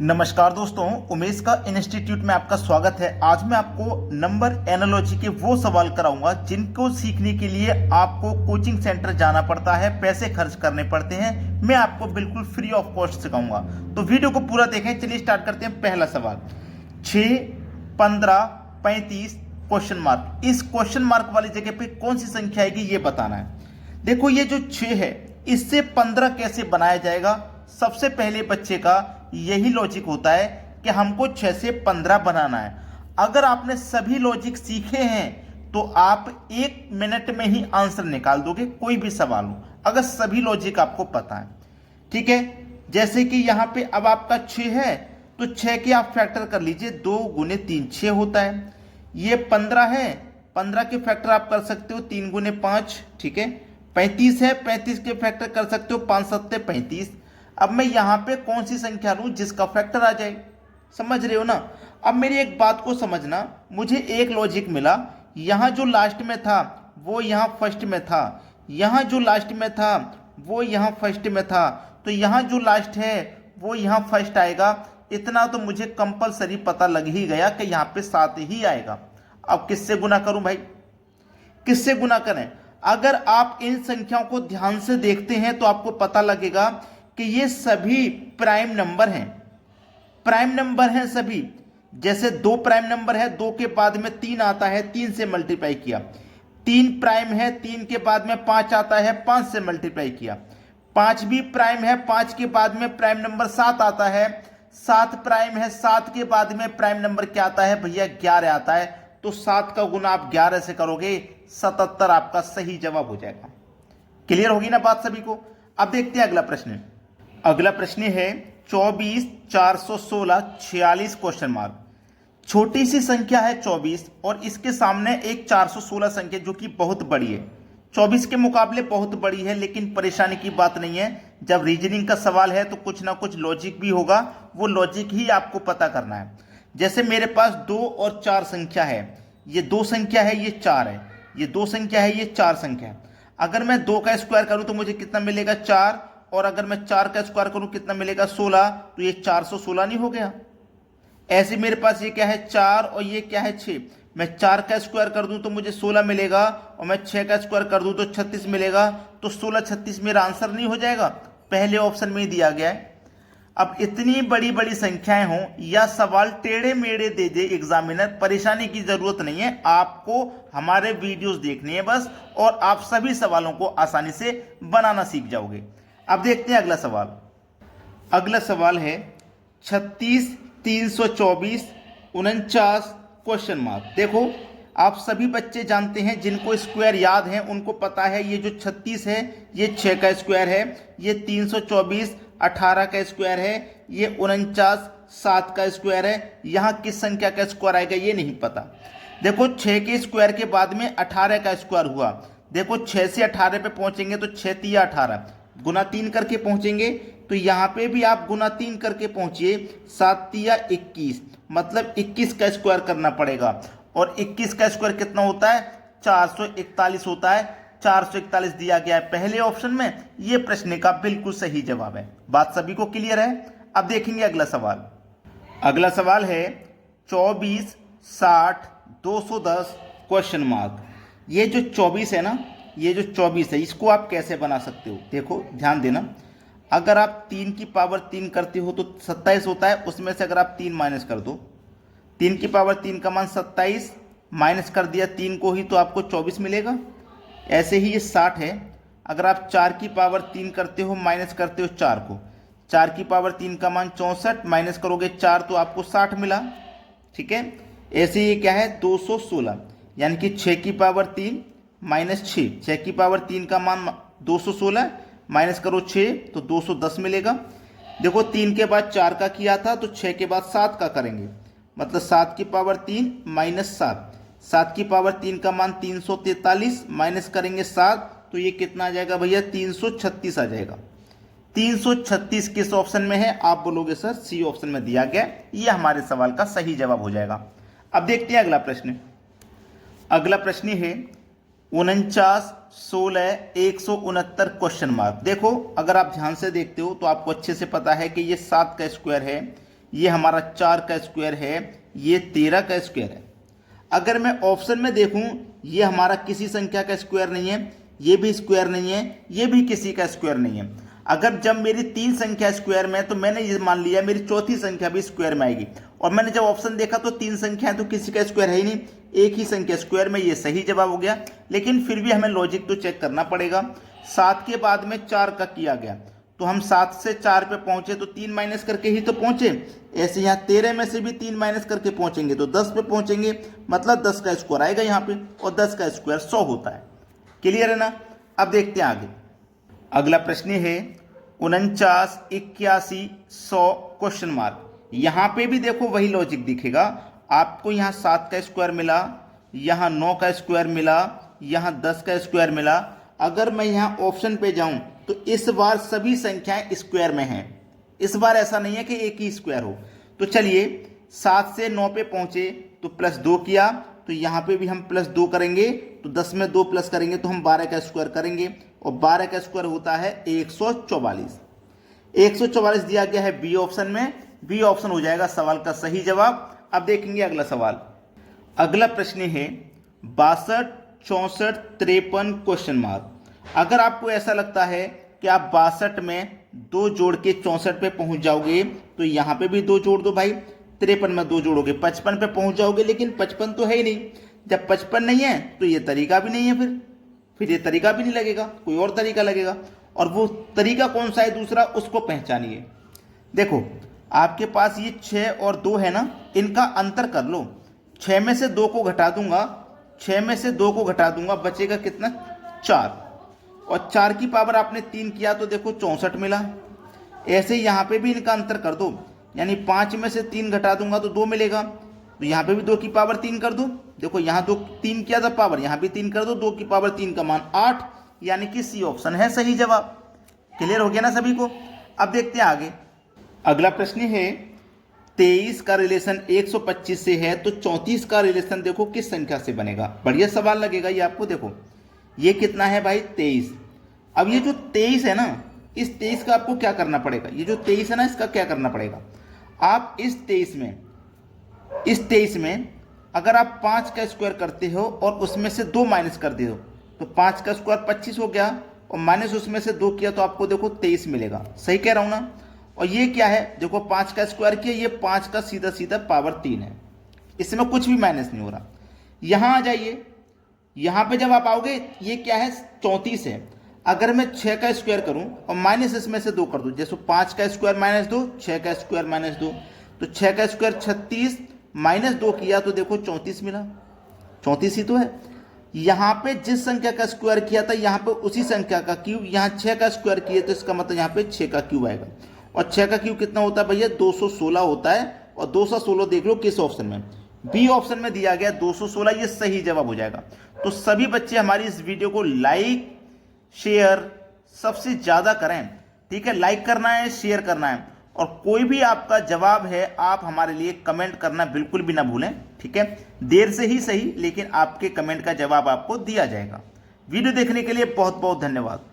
नमस्कार दोस्तों, उमेश का इंस्टीट्यूट में आपका स्वागत है। आज मैं आपको नंबर एनालॉजी के वो सवाल कराऊंगा जिनको सीखने के लिए आपको कोचिंग सेंटर जाना पड़ता है, पैसे खर्च करने पड़ते हैं। मैं आपको बिल्कुल फ्री ऑफ कॉस्ट सिखाऊंगा, तो वीडियो को पूरा देखें। चलिए स्टार्ट करते हैं। पहला सवाल 6, 15, 35 क्वेश्चन मार्क। इस क्वेश्चन मार्क वाली जगह पे कौन सी संख्या आएगी ये बताना है। देखो, ये जो 6 है इससे 15 कैसे बनाया जाएगा। सबसे पहले बच्चे का यही लॉजिक होता है कि हमको 6 से 15 बनाना है। अगर आपने सभी लॉजिक सीखे हैं तो आप 1 मिनट में ही आंसर निकाल दोगे, कोई भी सवाल हो, अगर सभी लॉजिक आपको पता है। ठीक है, जैसे कि यहां पे अब आपका 6 है तो 6 के आप फैक्टर कर लीजिए। 2 गुने 3 6 होता है। ये 15 है, 15 के फैक्टर आप कर सकते हो 3 गुने 5। ठीक है, 35 है, 35 के फैक्टर कर सकते हो 5 7 35। अब मैं यहां पे कौन सी संख्या लूं जिसका फैक्टर आ जाए, समझ रहे हो ना। अब मेरी एक बात को समझना, मुझे एक लॉजिक मिला। यहां जो लास्ट में था वो यहां फर्स्ट में था, यहां जो लास्ट में था वो यहां फर्स्ट में था, तो यहां जो लास्ट है वो यहां फर्स्ट आएगा। इतना तो मुझे कंपलसरी पता लग ही गया कि यहां पे 7 ही आएगा। अब किससे गुना करूं भाई, किससे गुना करें। अगर आप इन संख्याओं को ध्यान से देखते हैं तो आपको पता लगेगा कि ये सभी प्राइम नंबर हैं, प्राइम नंबर हैं सभी। जैसे 2 प्राइम नंबर है, 2 के बाद में 3 आता है, 3 से मल्टीप्लाई किया। 3 प्राइम है, 3 के बाद में 5 आता है, 5 से मल्टीप्लाई किया। 5 भी प्राइम है, 5 के बाद में प्राइम नंबर 7 आता है। 7 प्राइम है, 7 के बाद में प्राइम नंबर क्या आता है भैया, 11 आता है। तो 7 का गुना आप 11 से करोगे, 77 आपका सही जवाब हो जाएगा। क्लियर होगी ना बात सभी को। अब देखते हैं अगला प्रश्न। अगला प्रश्न है 24, 416, 46 क्वेश्चन मार्क। छोटी सी संख्या है 24 और इसके सामने एक 416 संख्या जो कि बहुत बड़ी है। 24 के मुकाबले बहुत बड़ी है, लेकिन परेशानी की बात नहीं है। जब रीजनिंग का सवाल है तो कुछ ना कुछ लॉजिक भी होगा, वो लॉजिक ही आपको पता करना है। जैसे मेरे पास 2 और 4 संख्या है, ये 2 संख्या है, ये 4 है, ये 2 संख्या है, ये 4 संख्या है। अगर मैं 2 का स्क्वायर करूं तो मुझे कितना मिलेगा, 4। और अगर मैं 4 का स्क्वायर करूं कितना मिलेगा, 16। तो ये 416 नहीं हो गया। ऐसे मेरे पास ये क्या है, 4 और ये क्या है, 6। मैं 4 का स्क्वायर कर दूं तो मुझे 16 मिलेगा, और मैं 6 का स्क्वायर कर दूं तो 36 मिलेगा। तो 16 36 मेरा आंसर नहीं हो जाएगा, पहले ऑप्शन में ही दिया गया है। अब इतनी बड़ी बड़ी संख्याएं हों या सवाल टेढ़े मेढ़े दे दे एग्जामिनर, परेशानी की जरूरत नहीं है। आपको हमारे वीडियोस देखने हैं बस, और आप सभी सवालों को आसानी से बनाना सीख जाओगे। अब देखते हैं अगला सवाल। अगला सवाल है 36, 324, 49 क्वेश्चन मार्क। देखो, आप सभी बच्चे जानते हैं, जिनको स्क्वायर याद है उनको पता है ये जो 36 है ये 6 का स्क्वायर है, ये 324 18 का स्क्वायर है, ये 49 7 का स्क्वायर है। यहाँ किस संख्या का स्क्वायर आएगा ये नहीं पता। देखो, 6 के स्क्वायर के बाद में 18 का स्क्वायर हुआ। देखो, 6 से 18 पे पहुंचेंगे तो 6 तिया 18, गुना 3 करके पहुंचेंगे। तो यहाँ पे भी आप गुना 3 करके पहुंचिए, 7 तिया 21, मतलब 21 का स्क्वायर करना पड़ेगा। और 21 का स्क्वायर कितना होता है, 441 होता है। 441 दिया गया है पहले ऑप्शन में। ये प्रश्न का बिल्कुल सही जवाब है। बात सभी को क्लियर है। अब देखेंगे अगला सवाल। अगला सवाल है 24, 60, 210 क्वेश्चन मार्क। ये जो 24 है ना, ये जो 24 है इसको आप कैसे बना सकते हो, देखो ध्यान देना। अगर आप 3 की पावर 3 करते हो तो 27 होता है, उसमें से अगर आप 3 माइनस कर दो, 3 की पावर 3 का मान 27, माइनस कर दिया 3 को ही तो आपको 24 मिलेगा। ऐसे ही ये 60 है, अगर आप 4 की पावर 3 करते हो, माइनस करते हो 4 को, 4 की पावर 3 का मान 64, माइनस करोगे 4 तो आपको 60 मिला। ठीक है, ऐसे ये क्या है 216, यानी कि 6 की पावर 3 माइनस 6, 6 की पावर 3 का मान 216, माइनस करो 6 तो 210 मिलेगा। देखो, 3 के बाद 4 का किया था तो 6 के बाद 7 का करेंगे, मतलब 7 की पावर 3 माइनस 7, 7 की पावर 3 का मान 343, माइनस करेंगे 7 तो ये कितना आ जाएगा भैया, 336 आ जाएगा। 336 किस ऑप्शन में है, आप बोलोगे सर सी ऑप्शन में दिया गया। ये हमारे सवाल का सही जवाब हो जाएगा। अब देखते हैं अगला प्रश्न। अगला प्रश्न है 49, 16, 169 क्वेश्चन मार्क। देखो, अगर आप ध्यान से देखते हो तो आपको अच्छे से पता है कि ये 7 का स्क्वायर है, ये हमारा 4 का स्क्वायर है, ये 13 का स्क्वायर है। अगर मैं ऑप्शन में देखूं, ये हमारा किसी संख्या का स्क्वायर नहीं है, ये भी स्क्वायर नहीं है, ये भी किसी का स्क्वायर नहीं है। अगर जब मेरी 3 संख्या स्क्वायर में है तो मैंने ये मान लिया मेरी चौथी संख्या भी स्क्वायर में आएगी। और मैंने जब ऑप्शन देखा तो 3 संख्या है तो किसी का स्क्वायर है ही नहीं, एक ही संख्या स्क्वायर में, ये सही जवाब हो गया। लेकिन फिर भी हमें लॉजिक तो चेक करना पड़ेगा। 7 के बाद में 4 का किया गया तो हम 7 से 4 पे पहुंचे तो 3 माइनस करके ही तो पहुंचे। ऐसे यहाँ 13 में से भी 3 माइनस करके पहुंचेंगे तो 10 पे पहुंचेंगे, मतलब 10 का स्क्वायर आएगा यहाँ पे, और 10 का स्क्वायर 100 होता है। क्लियर है ना। अब देखते हैं आगे। अगला प्रश्न है 49, 81, 100 क्वेश्चन मार्क। यहाँ पे भी देखो वही लॉजिक दिखेगा आपको। यहाँ 7 का स्क्वायर मिला, यहाँ 9 का स्क्वायर मिला, यहाँ 10 का स्क्वायर मिला। अगर मैं यहाँ ऑप्शन पे जाऊं तो इस बार सभी संख्याएं स्क्वायर में हैं। इस बार ऐसा नहीं है कि एक ही स्क्वायर हो। तो चलिए 7 से 9 पे पहुंचे तो +2 किया, तो यहाँ पे भी हम +2 करेंगे, तो 10 में 2 प्लस करेंगे तो हम 12 का स्क्वायर करेंगे, और 12 का स्क्वायर होता है 144। 144 दिया गया है बी ऑप्शन में। बी ऑप्शन हो जाएगा सवाल का सही जवाब। अब देखेंगे अगला सवाल। अगला प्रश्न है 62, 64, 53 क्वेश्चन मार्क। अगर आपको ऐसा लगता है कि आप 62 में 2 जोड़ के 64 पे पहुंच जाओगे तो यहाँ पे भी 2 जोड़ दो भाई। 53 में 2 जोड़ोगे 55 पे पहुंच जाओगे, लेकिन 55 तो है ही नहीं। जब 55 नहीं है तो ये तरीका भी नहीं है, फिर ये तरीका भी नहीं लगेगा, कोई और तरीका लगेगा। और वो तरीका कौन सा है दूसरा, उसको पहचानिए। देखो आपके पास ये 6 और 2 है ना, इनका अंतर कर लो। 6 में से 2 को घटा दूंगा, 6 में से 2 को घटा दूंगा, बचेगा कितना, 4। और 4 की पावर आपने 3 किया तो देखो 64 मिला। ऐसे ही यहाँ पे भी इनका अंतर कर दो, यानी 5 में से 3 घटा दूंगा तो 2 मिलेगा। तो यहाँ पे भी 2 की पावर 3 कर दो, देखो यहाँ 3 किया था पावर, यहाँ भी 3 कर दो, 2 की पावर 3 का मान 8, यानी कि सी ऑप्शन है सही जवाब। क्लियर हो गया ना सभी को। अब देखते हैं आगे। अगला प्रश्न है 23 का रिलेशन 125 से है तो 34 का रिलेशन देखो किस संख्या से बनेगा। बढ़िया सवाल लगेगा ये आपको। देखो ये कितना है भाई, 23। अब ये जो 23 है ना, इस 23 का आपको क्या करना पड़ेगा, ये जो 23 है ना, इसका क्या करना पड़ेगा। आप इस 23 में अगर आप 5 का स्क्वायर करते हो और उसमें से 2 माइनस कर दे हो तो 5 का स्क्वायर 25 हो गया, और माइनस उसमें से 2 किया तो आपको देखो 23 मिलेगा। सही कह रहा हूं ना। और ये क्या है, देखो 5 का स्क्वायर किया, ये 5 का सीधा सीधा पावर 3 है, इसमें कुछ भी माइनस नहीं हो रहा। यहां आ जाइए, यहां पे जब आप आओगे ये क्या है, 34 है। अगर मैं 6 का स्क्वायर करूं और माइनस इसमें से 2 कर दूं, जैसे 5 का स्क्वायर -2, 6 का स्क्वायर -2, तो 6 का स्क्वायर 36, -2 किया तो देखो 34 मिला। 34 ही तो है। यहाँ पे जिस संख्या का स्क्वायर किया था यहाँ पे उसी संख्या का क्यूब, यहाँ 6 का स्क्वायर किए तो इसका मतलब यहाँ पे 6 का क्यूब आएगा। और 6 का क्यूब कितना होता है भैया, 216 होता है। और 216 देख लो किस ऑप्शन में, बी ऑप्शन में दिया गया 216, ये सही जवाब हो जाएगा। तो सभी बच्चे हमारी इस वीडियो को लाइक शेयर सबसे ज्यादा करें, ठीक है। लाइक करना है, शेयर करना है, और कोई भी आपका जवाब है आप हमारे लिए कमेंट करना बिल्कुल भी ना भूलें, ठीक है। देर से ही सही, लेकिन आपके कमेंट का जवाब आपको दिया जाएगा। वीडियो देखने के लिए बहुत बहुत धन्यवाद।